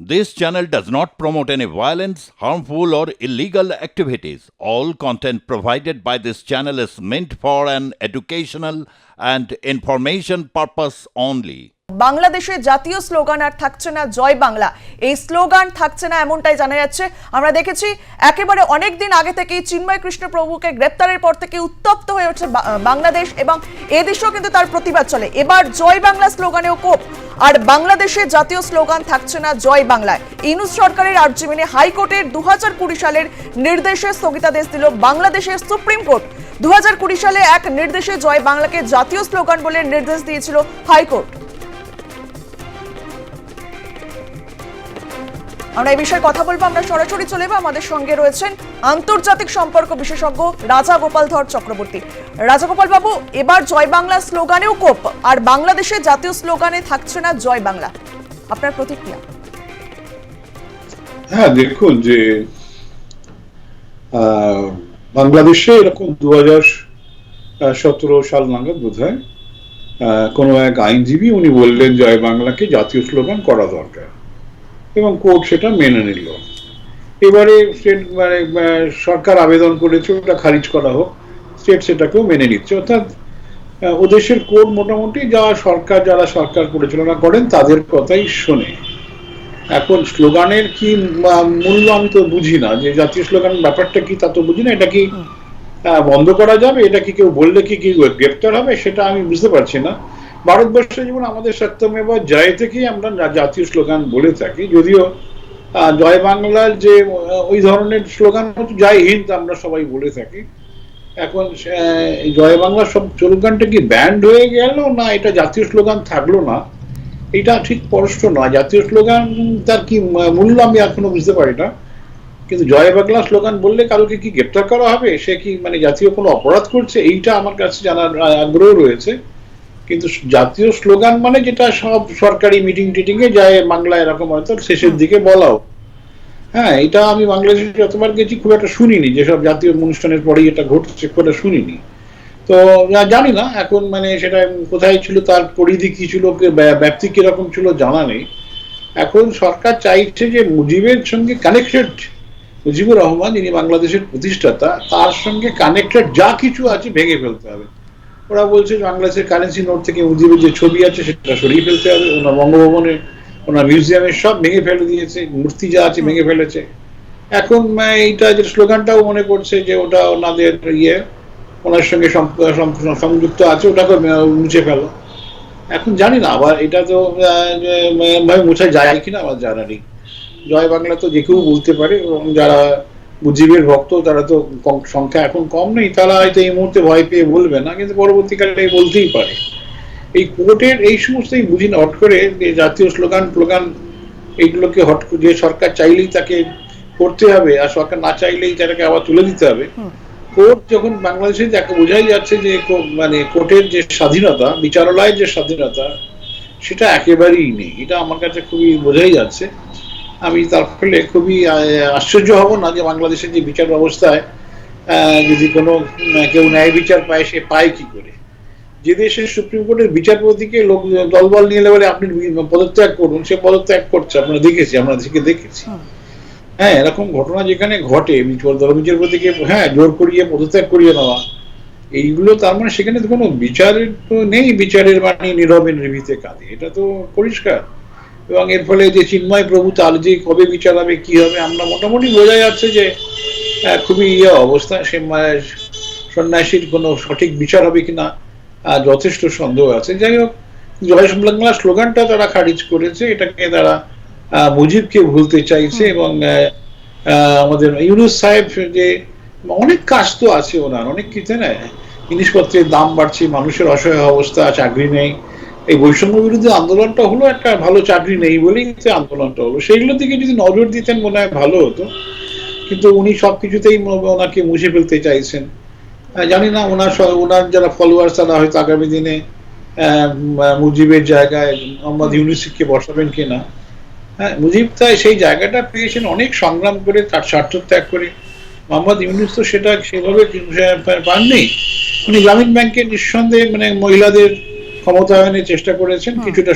This channel does not promote any violence, harmful, or illegal activities. All content provided by this channel is meant for an educational and information purpose only. বাংলাদেশে জাতীয় slogan আর থাকছে না জয় বাংলা, এই slogan থাকছে না এমনটাই জানা যাচ্ছে। আমরা দেখেছি একেবারে অনেক দিন আগে থেকেই চিন্ময় কৃষ্ণ প্রভুকে গ্রেপ্তারের পর থেকে উত্তপ্ত হয়ে উঠছে বাংলাদেশ এবং এদেশেও কিন্তু তার প্রতিবাদ চলে। এবার জয় বাংলা স্লোগানেও কোপ, আর বাংলাদেশে জাতীয় স্লোগান থাকছে না জয় বাংলায়। ইউনূস সরকারের আর্জি মেনে হাইকোর্টের 2020 সালের নির্দেশে স্থগিতাদেশ দিল বাংলাদেশের সুপ্রিম কোর্ট। 2020 সালে এক নির্দেশে জয় বাংলাকে জাতীয় স্লোগান বলে নির্দেশ দিয়েছিল হাইকোর্ট। আমরা এই বিষয়ে কথা বলবো, আমরা সরাসরি চলে যাবো। আমাদের সঙ্গে রয়েছেন আন্তর্জাতিক সম্পর্ক বিশেষজ্ঞ রাজা গোপাল ধর চক্রবর্তী। রাজা গোপাল বাবু, এবার জয় বাংলা স্লোগানেও কোপ, আর বাংলাদেশে জাতীয় স্লোগানে থাকছে না জয় বাংলা, আপনার প্রতিক্রিয়া? হ্যাঁ, দেখুন যে বাংলাদেশে এরকম 2017 সাল নাগাদ বোধহয় কোনো এক আইনজীবী উনি বললেন জয় বাংলাকে জাতীয় স্লোগান করা দরকার এবং কোর্ট সেটা মেনে নিল। এবারে স্টেট সরকার আবেদন করেছে ওটা খারিজ করা হোক, স্টেট সেটাকেও মেনে নিচ্ছে। অর্থাৎ ওদেশের কোর্ট মোটামুটি যারা সরকার পরিচালনা করেন তাদের কথাই শোনে। এখন স্লোগানের কি মূল্য আমি তো বুঝি না, যে জাতীয় স্লোগান ব্যাপারটা কি তা তো বুঝি না। এটা কি বন্ধ করা যাবে? এটা কি কেউ বললে কি গ্রেপ্তার হবে? সেটা আমি বুঝতে পারছি না। ভারতবর্ষে যেমন আমাদের সত্যমেব জয় থেকেই আমরা জাতীয় স্লোগান বলে থাকি, যদিও জয় বাংলার যে ওই ধরনের স্লোগান হচ্ছে জয় হিন্দ আমরা সবাই বলে থাকি। এখন জয় বাংলা সব স্লোগানটা কি ব্যান্ড হয়ে গেল, না এটা জাতীয় স্লোগান থাকলো না, এটা ঠিক স্পষ্ট নয়। জাতীয় স্লোগান তার কি মূল্য আমি এখনো বুঝতে পারি না। কিন্তু জয় বাংলা স্লোগান বললে কারোকে কি গ্রেপ্তার করা হবে? সে কি জাতীয় কোনো অপরাধ করছে? এইটা আমার কাছে জানার আগ্রহ রয়েছে। কিন্তু জাতীয় স্লোগান যেটা সব সরকারি মিটিং টিটিং এ যায় বাংলা এরকম হয়তো শেষের দিকে বলাও। হ্যাঁ, এটা আমি বাংলাদেশে যতবার গেছি খুব একটা শুনিনি, যেসব জাতীয় অনুষ্ঠানের পরেই এটা ঘটছে খুব একটা শুনিনি। তো জানি না এখন সেটা কোথায় ছিল, তার পরিধি কি ছিল, ব্যাপ্তি কিরকম ছিল জানা নেই। এখন সরকার চাইছে যে মুজিবের সঙ্গে কানেক্টেড, মুজিবুর রহমান যিনি বাংলাদেশের প্রতিষ্ঠাতা, তার সঙ্গে কানেক্টেড যা কিছু আছে ভেঙে ফেলতে হবে। ওরা বলছে বাংলাদেশের কারেন্সি নোট থেকে মুজিবের যে ছবি আছে সেটা সরিয়ে ফেলতে হবে। ওনার বঙ্গভবনে, ওনার মিউজিয়ামের সব ভেঙে ফেলে দিয়েছে, মূর্তি যা আছে ভেঙে ফেলেছে। এখন এইটা যে স্লোগানটাও মনে করছে যে ওটা ওনাদের ওনার সঙ্গে সংযুক্ত আছে, ওটাকে মুছে ফেলো। এখন জানি না আবার এটা তো মুছা যায় কিনা আমার জানা নেই। জয় বাংলা তো যে কেউ বলতে পারে, এবং যারা মুজিবের ভক্ত তারা তো সংখ্যা এখন কম নেই, তারা হয়তো এই মুহূর্তে ভয় পেয়ে বলবে না, কিন্তু পরবর্তীকালে বলতেই পারে। এই কোর্টের এই সমস্তই বুঝি না, হট করে জাতীয় স্লোগান এইগুলোকে যে সরকার চাইলেই তাকে করতে হবে, আর সরকার না চাইলেই তাকে আবার তুলে দিতে হবে। কোর্ট যখন বাংলাদেশে যাকে বোঝাই যাচ্ছে যে কোর্টের যে স্বাধীনতা, বিচারালয়ের যে স্বাধীনতা, সেটা একেবারেই নেই। এটা আমার কাছে খুবই বোঝাই যাচ্ছে। আমি তার ফলে খুবই আশ্চর্য হব না যে বাংলাদেশের যে বিচার ব্যবস্থায় যদি কোনো কেউ ন্যায় বিচার পায়, সে পায় কি করে? যে দেশের সুপ্রিম কোর্টের বিচারপতিকে লোক দলবল নিয়ে বলে আপনি পদত্যাগ করুন, সে পদত্যাগ করছে, আমরা দেখেছি। হ্যাঁ, এরকম ঘটনা যেখানে ঘটে, বিচারপতিকে জোর করিয়ে পদত্যাগ করিয়ে নেওয়া, এইগুলো তার সেখানে তো কোনো বিচারের তো নেই, বিচারের নীরবে নির্ভীতে কাঁদে, এটা তো পরিষ্কার। এবং এর ফলে যে চিন্ময় প্রভু তার যে কবে বিচার হবে, কি হবে, আমরা মোটামুটি বোঝা যাচ্ছে যে খুবই অবস্থা। সে সন্ন্যাসীর কোনো সঠিক বিচার হবে কিনা যথেষ্ট সন্দেহ আছে। যাই হোক, জয় বাংলা স্লোগানটা তারা খারিজ করেছে, এটাকে তারা মুজিবকে ভুলতে চাইছে। এবং আমাদের ইউনূস সাহেব যে অনেক কাজ তো আছে ওনার, অনেক কিছু না, জিনিসপত্রের দাম বাড়ছে, মানুষের অসহায় অবস্থা, চাকরি নেই। এই বৈষম্য বিরোধী আন্দোলনটা হলো একটা ভালো, চাকরি নেই বলেই আন্দোলনটা হলো, সেইগুলো দিকে যদি নজর দিতেন মনে হয় ভালো হতো। কিন্তু উনি সবকিছুতেই ওনাকে মুছে ফেলতে চাইছেন। জানি না ওনার যারা ফলোয়ার্স তারা হয়তো আগামী দিনে মুজিবের জায়গায় মোহাম্মদ ইউনূসকে বসাবেন কিনা। হ্যাঁ, মুজিব তাই সেই জায়গাটা পেয়েছেন অনেক সংগ্রাম করে, তার স্বার্থ ত্যাগ করে। মোহাম্মদ ইউনূস তো সেটা সেভাবে পাননি। উনি গ্রামীণ ব্যাংকে নিঃসন্দেহে মহিলাদের ক্ষমতায়নের চেষ্টা করেছেন, কিছুটা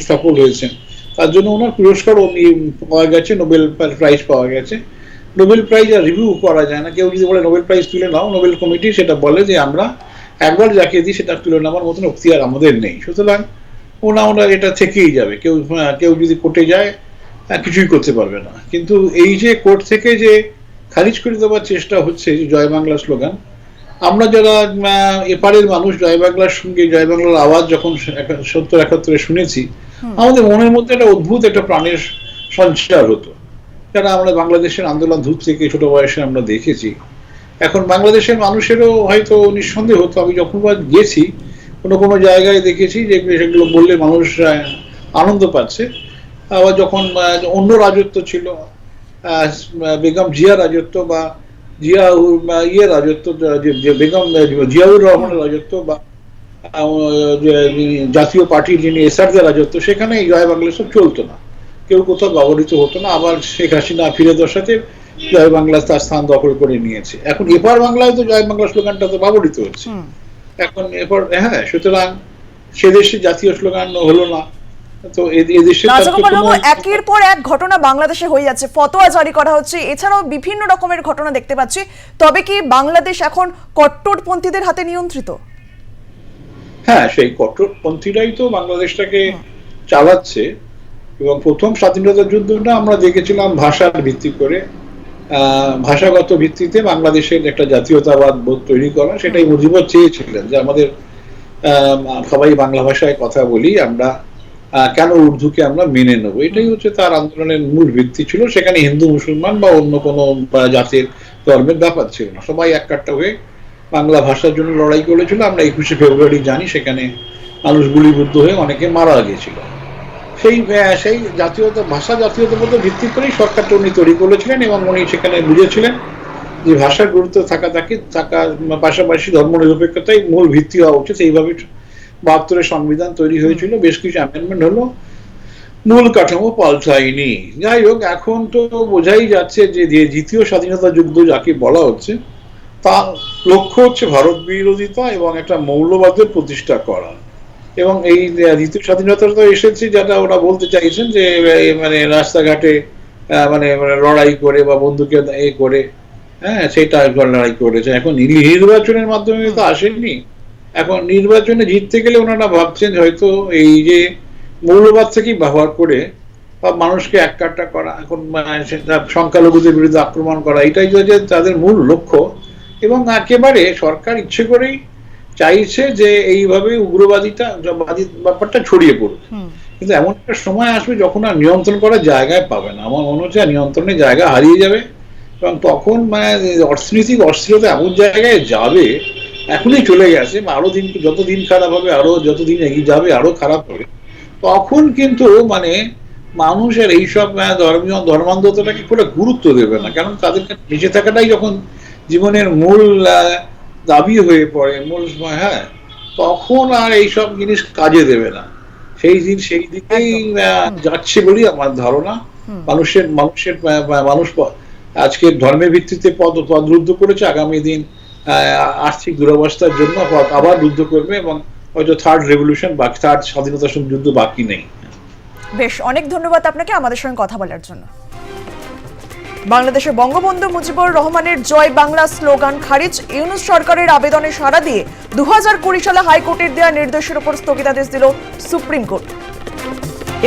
সফল হয়েছেন। তার জন্য ওনার পুরস্কার পাওয়া গেছে, নোবেল প্রাইজ পাওয়া গেছে। নোবেল প্রাইজ আর রিভিউ করা যায় না, কেউ যদি বলে নোবেল প্রাইজ তুলে নাও, নোবেল কমিটি সেটা বলে যে আমরা একবার যাকে দিই সেটা তুলে নেওয়ার মতন এখতিয়ার আমাদের নেই, সুতরাং ওনার এটা থেকেই যাবে। কেউ যদি কোর্টে যায় কিছুই করতে পারবে না। কিন্তু এই যে কোর্ট থেকে যে খারিজ করে দেওয়ার চেষ্টা হচ্ছে যে জয় বাংলা স্লোগান, আমরা যারা এপারের মানুষ জয় বাংলার সঙ্গে জয় বাংলার আওয়াজ যখন 70-71 শুনেছি, আমাদের মনের মধ্যে একটা অদ্ভুত একটা প্রাণের সঞ্চার হতো, যারা আমরা বাংলাদেশের আন্দোলন দূর থেকে ছোট বয়সে আমরা দেখেছি। এখন বাংলাদেশের মানুষেরও হয়তো নিঃসন্দেহ হতো, আমি যখন গেছি কোনো জায়গায় দেখেছি যে সেগুলো বললে মানুষ আনন্দ পাচ্ছে। আবার যখন অন্য রাজত্ব ছিল, বেগম জিয়া রাজত্ব বা রাজত্ব, বেগম জিয়াউর রহমানের রাজত্ব বা জাতীয় পার্টি যিনি এসআরদের রাজত্ব, সেখানে এই জয় বাংলা সব চলতো না, কেউ কোথাও ব্যবহৃত হতো না। আবার শেখ হাসিনা ফিরে সাথে জয় বাংলা তার স্থান দখল করে নিয়েছে। এখন এপার বাংলায় তো জয় বাংলা স্লোগানটা তো ব্যবহৃত হচ্ছে এখন এরপর। হ্যাঁ, সুতরাং সে দেশে জাতীয় স্লোগান হলো না, তো এদেশে একের পর এক ঘটনা বাংলাদেশে হয়ে যাচ্ছে, ফতোয়া জারি করা হচ্ছে, এছাড়াও বিভিন্ন রকমের ঘটনা দেখতে পাচ্ছি। তবে কি বাংলাদেশ এখন কট্টরপন্থীদের হাতে নিয়ন্ত্রিত? হ্যাঁ, সেই কট্টরপন্থীরাই তো বাংলাদেশটাকে চালাচ্ছে। এবং প্রথম স্বাধীনতা যুদ্ধটা আমরা দেখেছিলাম ভাষার ভিত্তি করে, ভাষাগত ভিত্তিতে বাংলাদেশের একটা জাতীয়তাবাদ বোধ তৈরি করা। সেটাই মুজিবুর চেয়েছিলেন যে আমাদের সবাই বাংলা ভাষায় কথা বলি, আমরা কেন উর্দুকে আমরা মেনে নেবো। এটাই হচ্ছে তার আন্দোলনের মূল ভিত্তি ছিল। সেখানে হিন্দু মুসলমান বা অন্য কোনো জাতির ধর্মের ব্যাপার ছিল না, সবাই এক কাট্টা হয়ে বাংলা ভাষার জন্য লড়াই করেছিল। আমরা 21শে ফেব্রুয়ারি জানি সেখানে মানুষ গুলিবিদ্ধ হয়ে অনেকে মারা গিয়েছিল। সেই জাতীয়তার মধ্যে ভিত্তি করেই সরকারটা উনি তৈরি করেছিলেন, এবং উনি সেখানে বুঝেছিলেন যে ভাষার গুরুত্ব থাকার পাশাপাশি ধর্মনিরপেক্ষতাই মূল ভিত্তি হওয়া উচিত। এইভাবে 72-এর সংবিধান তৈরি হয়েছিল, বেশ কিছু অ্যামেন্ডমেন্ট হলো, মূল কাঠামো পাল্টায়নি। যাই হোক, এখন তো বোঝাই যাচ্ছে যে দ্বিতীয় স্বাধীনতা যুদ্ধ যাকে বলা হচ্ছে, তার লক্ষ্য হচ্ছে ভারত বিরোধিতা এবং একটা মৌলবাদের প্রতিষ্ঠা করা। এবং এই দ্বিতীয় স্বাধীনতা তো এসেছে, যেটা ওরা বলতে চাইছেন যে মানে রাস্তাঘাটে মানে লড়াই করে বা বন্দুকে করে, হ্যাঁ, সেটা লড়াই করেছে। এখন নির্বাচনের মাধ্যমে তো আসেনি। এখন নির্বাচনে জিততে গেলে ওনারা ভাবছেন হয়তো এই যে মৌলবাদ থেকেই ব্যবহার করে বা মানুষকে এক কাট্টা করা, এখন সংখ্যালঘুদের বিরুদ্ধে আক্রমণ করা, এটাই যে তাদের মূল লক্ষ্য। এবং একেবারে সরকার ইচ্ছে করেই চাইছে যে এইভাবে ব্যাপারটা ছড়িয়ে পড়ুক। কিন্তু এমন একটা সময় আসবে যখন আর নিয়ন্ত্রণ করার জায়গায় পাবে না। আমার মনে হচ্ছে নিয়ন্ত্রণের জায়গা হারিয়ে যাবে, এবং তখন অর্থনৈতিক অস্থিরতা এমন জায়গায় যাবে, এখনই চলে গেছে, আরো যত দিন খারাপ হবে, আরো যতদিন এগিয়ে যাবে আরো খারাপ হবে। তখন কিন্তু মানুষের এইসব ধর্মান্ধতাটাকে খুব গুরুত্ব দেবে না, কারণ তাদের বেঁচে থাকাটাই যখন জীবনের মূল দাবি হয়ে পড়ে, হ্যাঁ, তখন আর এইসব জিনিস কাজে দেবে না। সেই দিকেই যাচ্ছে বলি আমার ধারণা। মানুষ আজকে ধর্মের ভিত্তিতে পদরুদ্ধ করেছে, আগামী দিন আর্থিক দুরবস্থার জন্য আবার যুদ্ধ করবে, এবং হয়তো থার্ড স্বাধীনতা যুদ্ধ বাকি নেই। বেশ, অনেক ধন্যবাদ আপনাকে আমাদের সঙ্গে কথা বলার জন্য। বাংলাদেশের বঙ্গবন্ধু মুজিবুর রহমানের জয় বাংলা স্লোগান খারিজ, ইউনূস সরকারের আবেদনে সাড়া দিয়ে 2020 সালে হাইকোর্টের দেওয়া নির্দেশের উপর স্থগিতাদেশ দিল সুপ্রিম কোর্ট।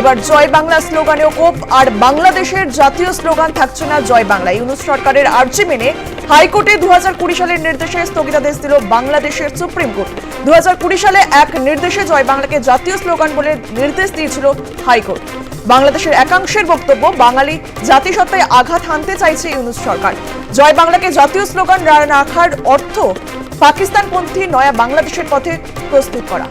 এবার জয় বাংলা স্লোগানেও কোপ, আর বাংলাদেশের জাতীয় স্লোগান থাকছে না জয় বাংলা। ইউনূস সরকারের আর্জি মেনে হাইকোর্টে 2020 সালের নির্দেশে স্থগিতাদেশ দিল বাংলাদেশের সুপ্রিম কোর্ট। 2020 সালে এক নির্দেশে জয় বাংলাকে জাতীয় স্লোগান বলে নির্দেশ দিয়েছিল হাইকোর্ট। বাংলাদেশের একাংশের বক্তব্য, বাঙালি জাতিসত্তায় আঘাত হানতে চাইছে ইউনূস সরকার। জয় বাংলাকে জাতীয় স্লোগান রাখার অর্থ পাকিস্তানপন্থী নয়া বাংলাদেশের পথে প্রস্তুত করা।